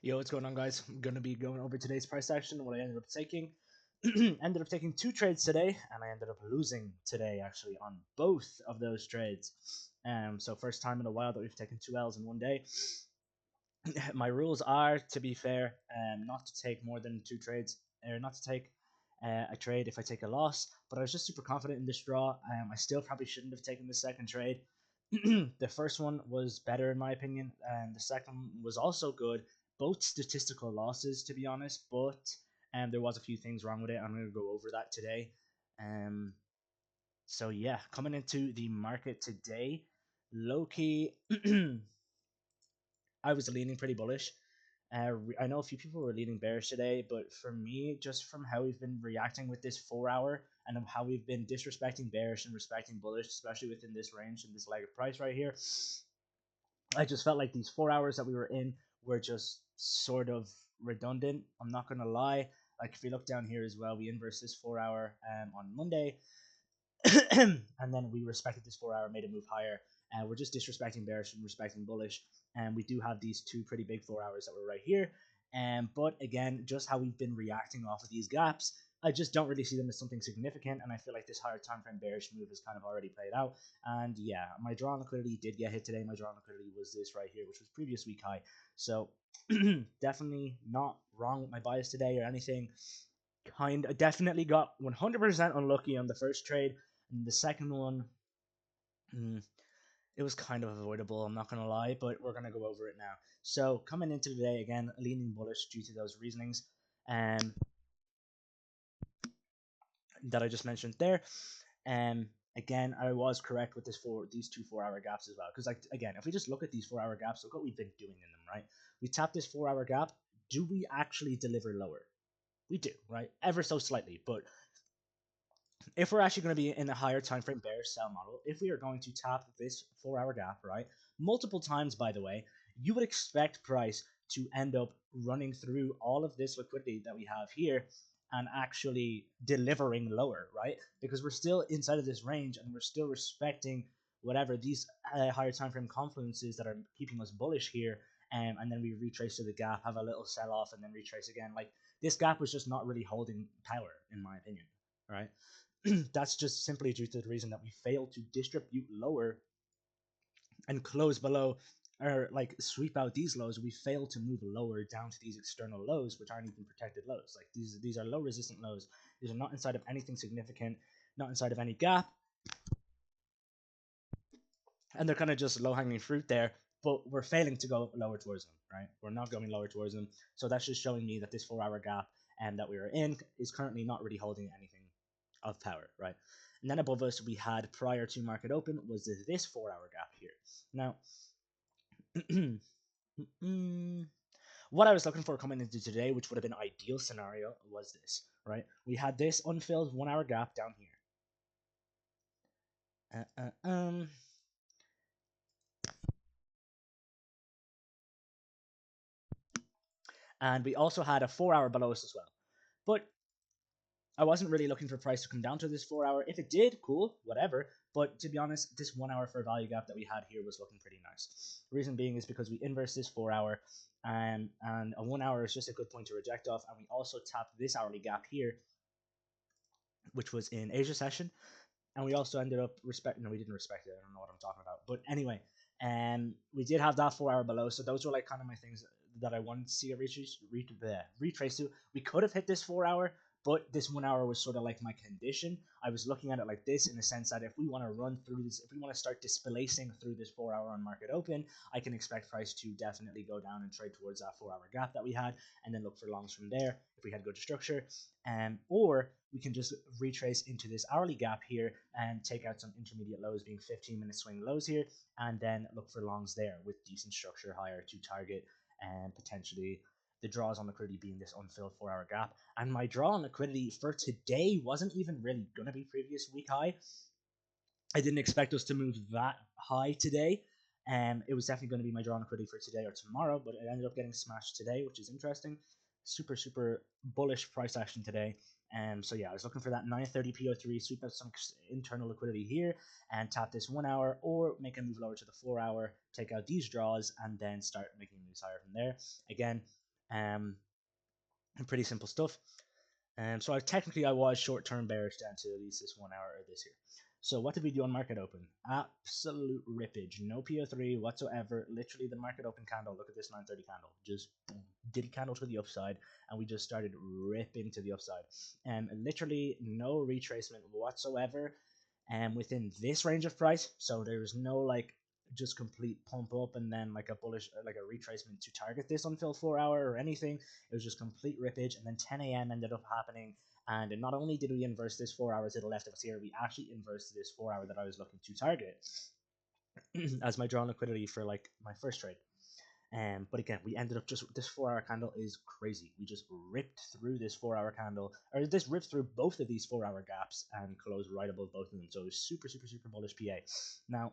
Yo, what's going on, guys? I'm gonna be going over today's price action. What I ended up taking, ended up taking two trades today, and I ended up losing today actually on both of those trades. So first time in a while that we've taken two L's in one day. My rules are, to be fair, not to take more than two trades, or not to take a trade if I take a loss. But I was just super confident in this draw. I still probably shouldn't have taken the second trade. The first one was better in my opinion, and the second was also good. Both statistical losses, to be honest, but there was a few things wrong with it. I'm going to go over that today. Um, so yeah, coming into the market today, low key, I was leaning pretty bullish. I know a few people were leaning bearish today, but for me, just from how we've been reacting with this 4 hour and of how we've been disrespecting bearish and respecting bullish, especially within this range and this leg of price right here, I just felt like these 4 hours that we were in were just sort of redundant. I'm not gonna lie. Like if you look down here as well, we inversed this 4 hour on Monday, and then we respected this 4 hour, made a move higher. We're just disrespecting bearish and respecting bullish, and we do have these two pretty big 4 hours that were right here. But again, just how we've been reacting off of these gaps, I just don't really see them as something significant, and I feel like this higher time frame bearish move has kind of already played out. And yeah, my draw on liquidity did get hit today. My draw on liquidity was this right here, which was previous week high. So definitely not wrong with my bias today or anything. Definitely got 100% unlucky on the first trade, and the second one, it was kind of avoidable, I'm not going to lie, but we're going to go over it now. So, coming into today, again, leaning bullish due to those reasonings that I just mentioned there. Again, I was correct with these two 4 hour gaps as well. Because, like, again, if we just look at these 4 hour gaps, look what we've been doing in them, right? We tap this 4 hour gap. Do we actually deliver lower? We do, right? Ever so slightly, but if we're actually going to be in a higher time frame bearish sell model, if we are going to tap this 4 hour gap, right, multiple times, by the way, you would expect price to end up running through all of this liquidity that we have here and actually delivering lower, right? Because we're still inside of this range and we're still respecting whatever these higher time frame confluences that are keeping us bullish here. And then we retrace to the gap, have a little sell off, and then retrace again. Like this gap was just not really holding power, in my opinion, right? That's just simply due to the reason that we failed to distribute lower and close below, or like sweep out these lows. We failed to move lower down to these external lows, which aren't even protected lows. Like these are low resistant lows. These are not inside of anything significant, not inside of any gap, and they're kind of just low hanging fruit there. But we're failing to go lower towards them, right? We're not going lower towards them. So that's just showing me that this 4 hour gap and that we are in is currently not really holding anything of power, right? And then above us, we had prior to market open was this 4 hour gap here. Now, what I was looking for coming into today, which would have been ideal scenario, was this, right? We had this unfilled 1 hour gap down here. And we also had a 4 hour below us as well. But I wasn't really looking for price to come down to this 4 hour. If it did, cool, whatever. But to be honest, this 1 hour for value gap that we had here was looking pretty nice. The reason being is because we inverse this 4 hour, and a 1 hour is just a good point to reject off. And we also tapped this hourly gap here, which was in Asia session. And we also ended up no, we didn't respect it. I don't know what I'm talking about. But anyway, we did have that 4 hour below. So those were like kind of my things that I wanted to see a retrace to. We could have hit this 4 hour, but this 1 hour was sort of like my condition. I was looking at it like this in the sense that if we want to run through this, if we want to start displacing through this 4 hour on market open, I can expect price to definitely go down and trade towards that 4 hour gap that we had, and then look for longs from there if we had good structure. Or we can just retrace into this hourly gap here and take out some intermediate lows, being 15-minute swing lows here, and then look for longs there with decent structure higher to target and potentially the draws on liquidity being this unfilled 4 hour gap. And my draw on liquidity for today wasn't even really going to be previous week high. I didn't expect us to move that high today. It was definitely going to be my draw on liquidity for today or tomorrow, but it ended up getting smashed today, which is interesting. Super bullish price action today. So yeah, I was looking for that 930 PO3, sweep out some internal liquidity here and tap this 1 hour, or make a move lower to the 4 hour, take out these draws, and then start making moves higher from there. Again, Um, Pretty simple stuff. So I was short-term bearish down to at least this 1 hour or this here. So what did we do on market open? Absolute rippage, no PO3 whatsoever. Literally the market open candle. Look at this 930 candle. Just boom, did a candle to the upside, and we just started ripping to the upside. And literally no retracement whatsoever. And within this range of price, so there was no like just complete pump up and then like a bullish like a retracement to target this until 4 hour or anything. It was just complete rippage, and then 10 a.m. ended up happening. And not only did we inverse this 4 hours to the left of us here, we actually inversed this 4 hour that I was looking to target as my drawn liquidity for like my first trade. But again, we ended up just this 4 hour candle is crazy. We just ripped through this 4 hour candle, or this ripped through both of these 4 hour gaps and closed right above both of them. So it was super, super, super bullish PA. Now,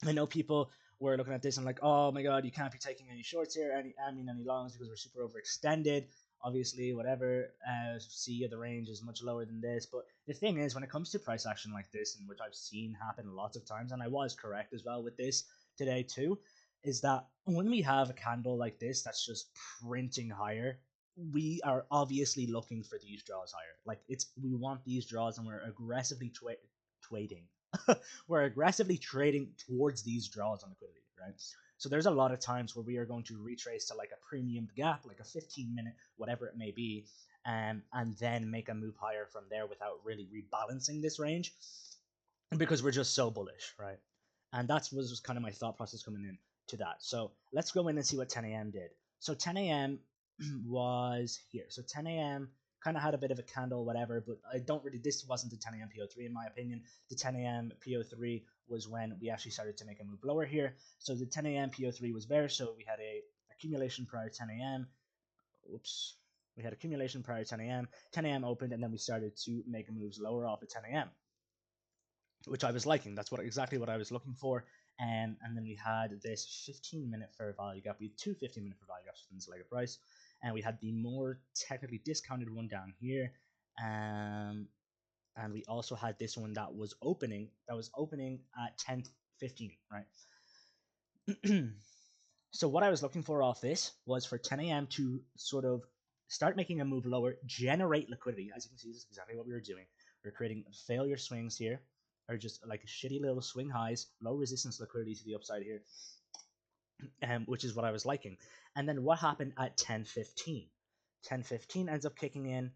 I know people were looking at this and like, oh my god, you can't be taking any shorts here, any longs because we're super overextended. Obviously, whatever. C of the range is much lower than this, but the thing is, when it comes to price action like this, and which I've seen happen lots of times, and I was correct as well with this today too, is that when we have a candle like this that's just printing higher, we are obviously looking for these draws higher. Like we want these draws, and we're aggressively trading. We're aggressively trading towards these draws on liquidity, right? So there's a lot of times where we are going to retrace to like a premium gap, like a 15-minute, whatever it may be, and then make a move higher from there without really rebalancing this range because we're just so bullish, right? And that was kind of my thought process coming in to that. So let's go in and see what 10 a.m. did. So 10 a.m. was here. So 10 a.m. kind of had a bit of a candle, whatever, but I don't really, this wasn't the 10 a.m. PO3 in my opinion. The 10 a.m. PO3 was when we actually started to make a move lower here. So the 10 a.m. PO3 was bearish, so we had a accumulation prior to 10 a.m. Oops. We had accumulation prior to 10 a.m. 10 a.m. opened, and then we started to make moves lower off at 10 a.m., which I was liking. That's exactly what I was looking for. And then we had this 15-minute fair value gap. We had two 15-minute fair value gaps within this leg of price. And we had the more technically discounted one down here. And we also had this one that was opening at 10:15, right? So what I was looking for off this was for 10 a.m. to sort of start making a move lower, generate liquidity. As you can see, this is exactly what we were doing. We're creating failure swings here, or just like shitty little swing highs, low resistance liquidity to the upside here, which is what I was liking. And then what happened at 10:15? 10:15 ends up kicking in.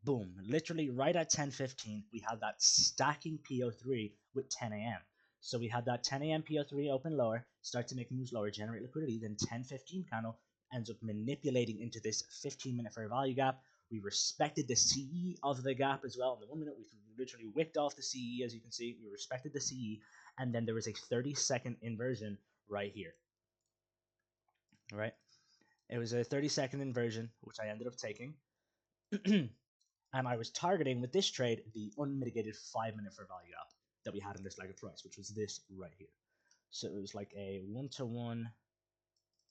Boom, literally right at 10:15, we had that stacking PO3 with 10 a.m. So we had that 10 a.m. PO3 open lower, start to make moves lower, generate liquidity. Then 10:15 candle ends up manipulating into this 15-minute fair value gap. We respected the CE of the gap as well. In the 1 minute, we literally wicked off the CE, as you can see. We respected the CE, and then there was a 30-second inversion right here. Right? It was a 30-second inversion, which I ended up taking. And I was targeting with this trade the unmitigated 5-minute fair value gap that we had in this leg of price, which was this right here. So it was like a 1-to-1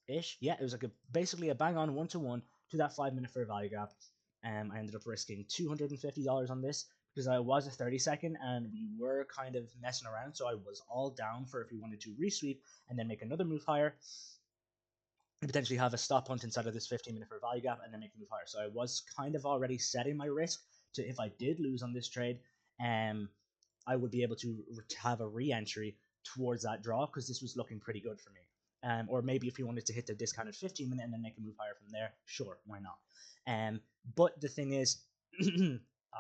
ish. Yeah, it was like basically a bang on 1-to-1 to that 5-minute fair value gap. I ended up risking $250 on this because I was a 30-second and we were kind of messing around. So I was all down for if we wanted to resweep and then make another move higher, potentially have a stop hunt inside of this 15-minute fair value gap and then make a move higher. So I was kind of already setting my risk to, if I did lose on this trade, I would be able to have a re-entry towards that draw because this was looking pretty good for me. Or maybe if you wanted to hit the discounted 15-minute and then make a move higher from there, sure, why not? But the thing is,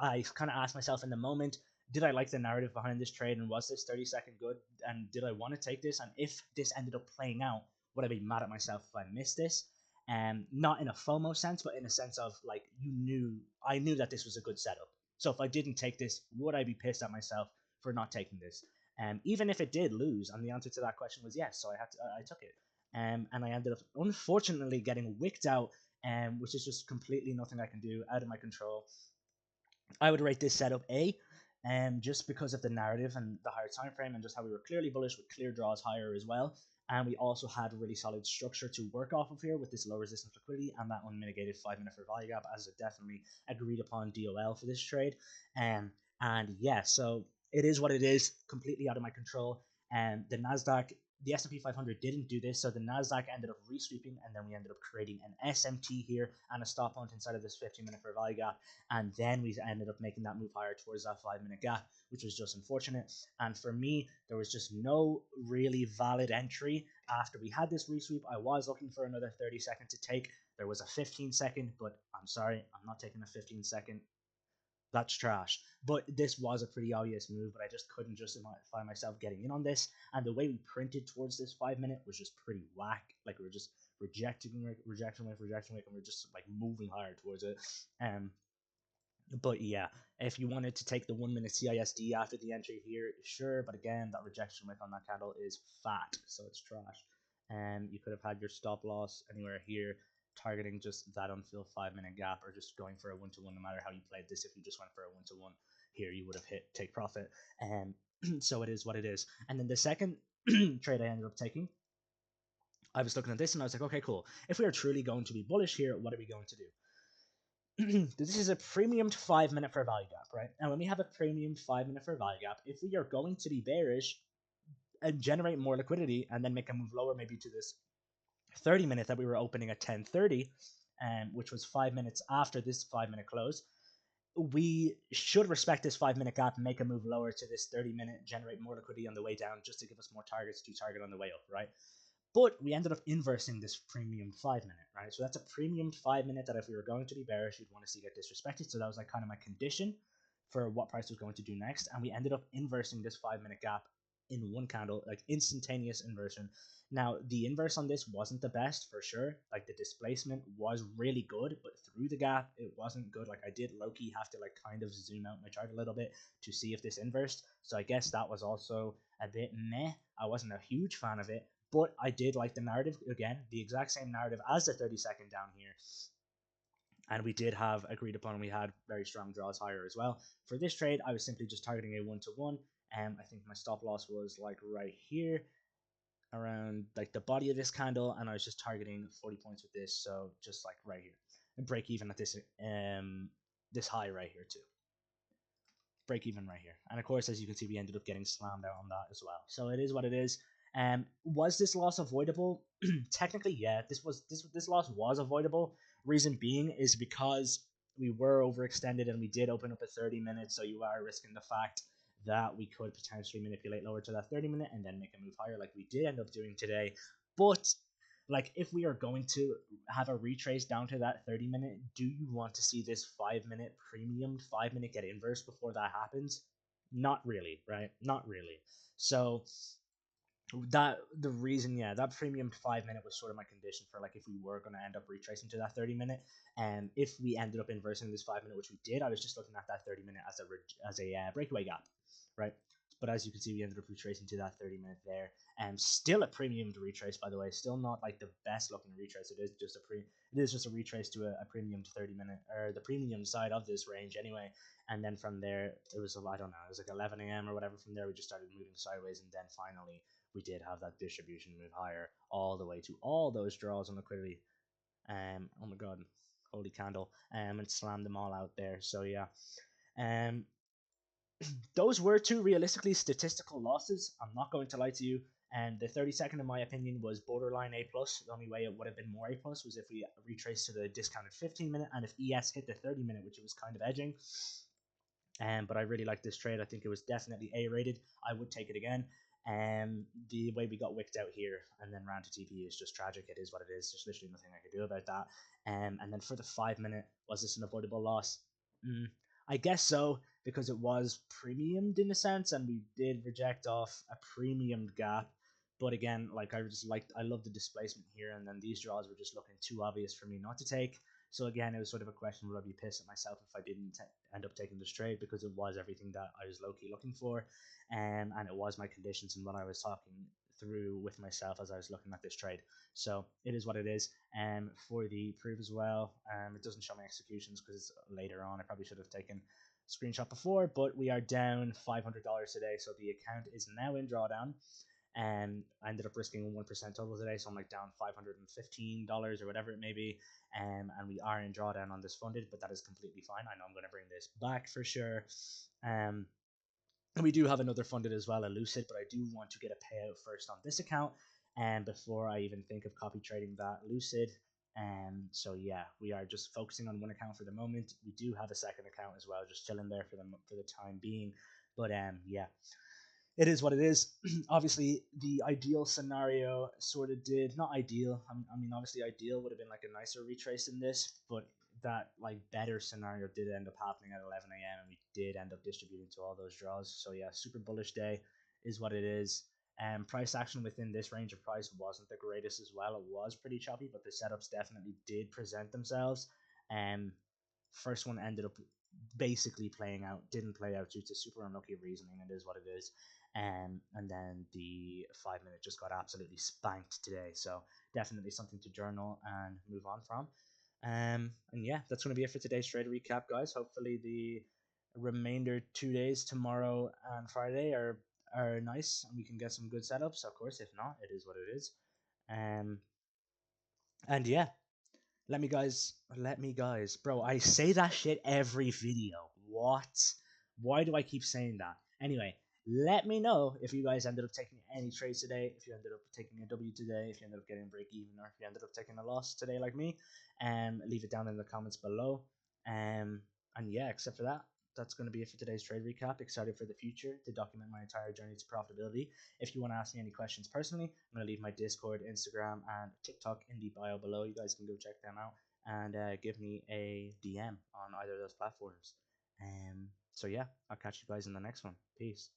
I kind of asked myself in the moment, did I like the narrative behind this trade, and was this 30-second good, and did I want to take this? And if this ended up playing out, would I be mad at myself if I missed this? Not in a FOMO sense, but in a sense of like I knew that this was a good setup. So if I didn't take this, would I be pissed at myself for not taking this? Even if it did lose, and the answer to that question was yes, so I took it. And I ended up unfortunately getting wicked out, which is just completely nothing I can do, out of my control. I would rate this setup A, just because of the narrative and the higher time frame, and just how we were clearly bullish with clear draws higher as well. And we also had a really solid structure to work off of here with this low resistance liquidity and that unmitigated 5-minute fair value gap as a definitely agreed upon DOL for this trade. And yeah, so it is what it is, completely out of my control. And the Nasdaq the S&P 500 didn't do this, so the Nasdaq ended up resweeping, and then we ended up creating an SMT here and a stop point inside of this 15-minute fair value gap, and then we ended up making that move higher towards that 5-minute gap, which was just unfortunate. And for me, there was just no really valid entry after we had this resweep. I was looking for another 30-second to take. There was a 15-second, but I'm sorry, I'm not taking a 15-second. That's trash. But this was a pretty obvious move, but I just couldn't justify myself getting in on this. And the way we printed towards this 5 minute was just pretty whack. Like we were just rejecting wick, and we are just like moving higher towards it. But yeah, if you wanted to take the 1 minute CISD after the entry here, sure. But again, that rejection wick on that candle is fat, so it's trash. And you could have had your stop loss anywhere here, targeting just that unfilled 5 minute gap, or just going for a 1-to-1. No matter how you played this, if you just went for a 1-to-1 here, you would have hit take profit. And so it is what it is. And then the second trade I ended up taking, I was looking at this and I was like, okay, cool. If we are truly going to be bullish here, what are we going to do? This is a premium 5 minute fair value gap, right? And when we have a premium 5 minute fair value gap, if we are going to be bearish and generate more liquidity and then make a move lower, maybe to this 30 minute that we were opening at 10:30, which was 5 minutes after this 5 minute close, we should respect this 5 minute gap and make a move lower to this 30 minute, generate more liquidity on the way down just to give us more targets to target on the way up, right? But we ended up inversing this premium 5 minute, right? So that's a premium 5 minute that if we were going to be bearish, you'd want to see get disrespected. So that was like kind of my condition for what price was going to do next. And we ended up inversing this 5 minute gap in one candle, like instantaneous inversion. Now, the inverse on this wasn't the best for sure. Like the displacement was really good, but through the gap, it wasn't good. Like I did low-key have to like kind of zoom out my chart a little bit to see if this inversed. So I guess that was also a bit meh. I wasn't a huge fan of it, but I did like the narrative. Again, the exact same narrative as the 30-second down here. And we did have agreed upon, we had very strong draws higher as well. For this trade, I was simply just targeting a 1-to-1. I think my stop loss was like right here, around like the body of this candle, and I was just targeting 40 points with this, so just like right here. And break even at this this high right here too. Break even right here. And of course, as you can see, we ended up getting slammed out on that as well. So it is what it is. Was this loss avoidable? Technically, yeah. This loss was avoidable. Reason being is because we were overextended and we did open up at 30 minutes, so you are risking the fact that we could potentially manipulate lower to that 30 minute and then make a move higher, like we did end up doing today. But like if we are going to have a retrace down to that 30 minute, do you want to see this 5 minute premium 5 minute get inverse before that happens? Not really, right? Not really. So that the reason, yeah, that premium 5 minute was sort of my condition for like if we were going to end up retracing to that 30 minute, and if we ended up inversing this 5 minute, which we did, I was just looking at that 30 minute as a breakaway gap, right? But as you can see, we ended up retracing to that 30 minute there, and still a premium to retrace, by the way. Still not like the best looking retrace. It is just a retrace to a premium to 30 minute, or the premium side of this range anyway. And then from there, it was I don't know, it was like 11 a.m. or whatever. From there, we just started moving sideways, and then finally we did have that distribution move higher all the way to all those draws on liquidity. Oh my god, holy candle! And slammed them all out there. So yeah, those were two realistically statistical losses. I'm not going to lie to you. And the 30-second, in my opinion, was borderline A plus. The only way it would have been more A plus was if we retraced to the discounted 15 minute, and if ES hit the 30 minute, which it was kind of edging. But I really like this trade. I think it was definitely A rated. I would take it again. The way we got wicked out here and then ran to TP is just tragic. It is what it is. There's literally nothing I could do about that. And then for the 5 minute, was this an avoidable loss? I guess so, because it was premiumed in a sense, and we did reject off a premiumed gap. But again, like I love the displacement here, and then these draws were just looking too obvious for me not to take. So again, it was sort of a question: would I be pissed at myself if I didn't end up taking this trade, because it was everything that I was low-key looking for, and it was my conditions and what I was talking through with myself as I was looking at this trade. So it is what it is. For the proof as well, it doesn't show my executions because later on I probably should have taken a screenshot before, but we are down $500 today, so the account is now in drawdown. And I ended up risking 1% total today, so I'm like down $515 or whatever it may be. And we are in drawdown on this funded, but that is completely fine. I know I'm going to bring this back for sure. And we do have another funded as well, a Lucid, but I do want to get a payout first on this account, and before I even think of copy trading that Lucid. So yeah, we are just focusing on one account for the moment. We do have a second account as well, just chilling there for the time being. But yeah, it is what it is. Obviously, the ideal scenario sort of did not ideal. I mean, obviously, ideal would have been like a nicer retrace in this, but that like better scenario did end up happening at 11 a.m. and we did end up distributing to all those draws. So yeah, super bullish day is what it is. Price action within this range of price wasn't the greatest as well. It was pretty choppy, but the setups definitely did present themselves. Um, First one ended up basically playing out, didn't play out due to super unlucky reasoning. It is what it is. And then the 5 minute just got absolutely spanked today. So definitely something to journal and move on from. And yeah, that's going to be it for today's trade recap, guys. Hopefully the remainder 2 days, tomorrow and Friday, are nice and we can get some good setups. Of course, if not, it is what it is. Um, and yeah, let me guys, bro. I say that shit every video. What? Why do I keep saying that? Anyway, let me know if you guys ended up taking any trades today, if you ended up taking a W today, if you ended up getting break even, or if you ended up taking a loss today like me. Leave it down in the comments below. Um, and yeah, except for that, that's going to be it for today's trade recap. Excited for the future to document my entire journey to profitability. If you want to ask me any questions personally, I'm going to leave my Discord, Instagram, and TikTok in the bio below. You guys can go check them out and give me a DM on either of those platforms. So yeah, I'll catch you guys in the next one. Peace.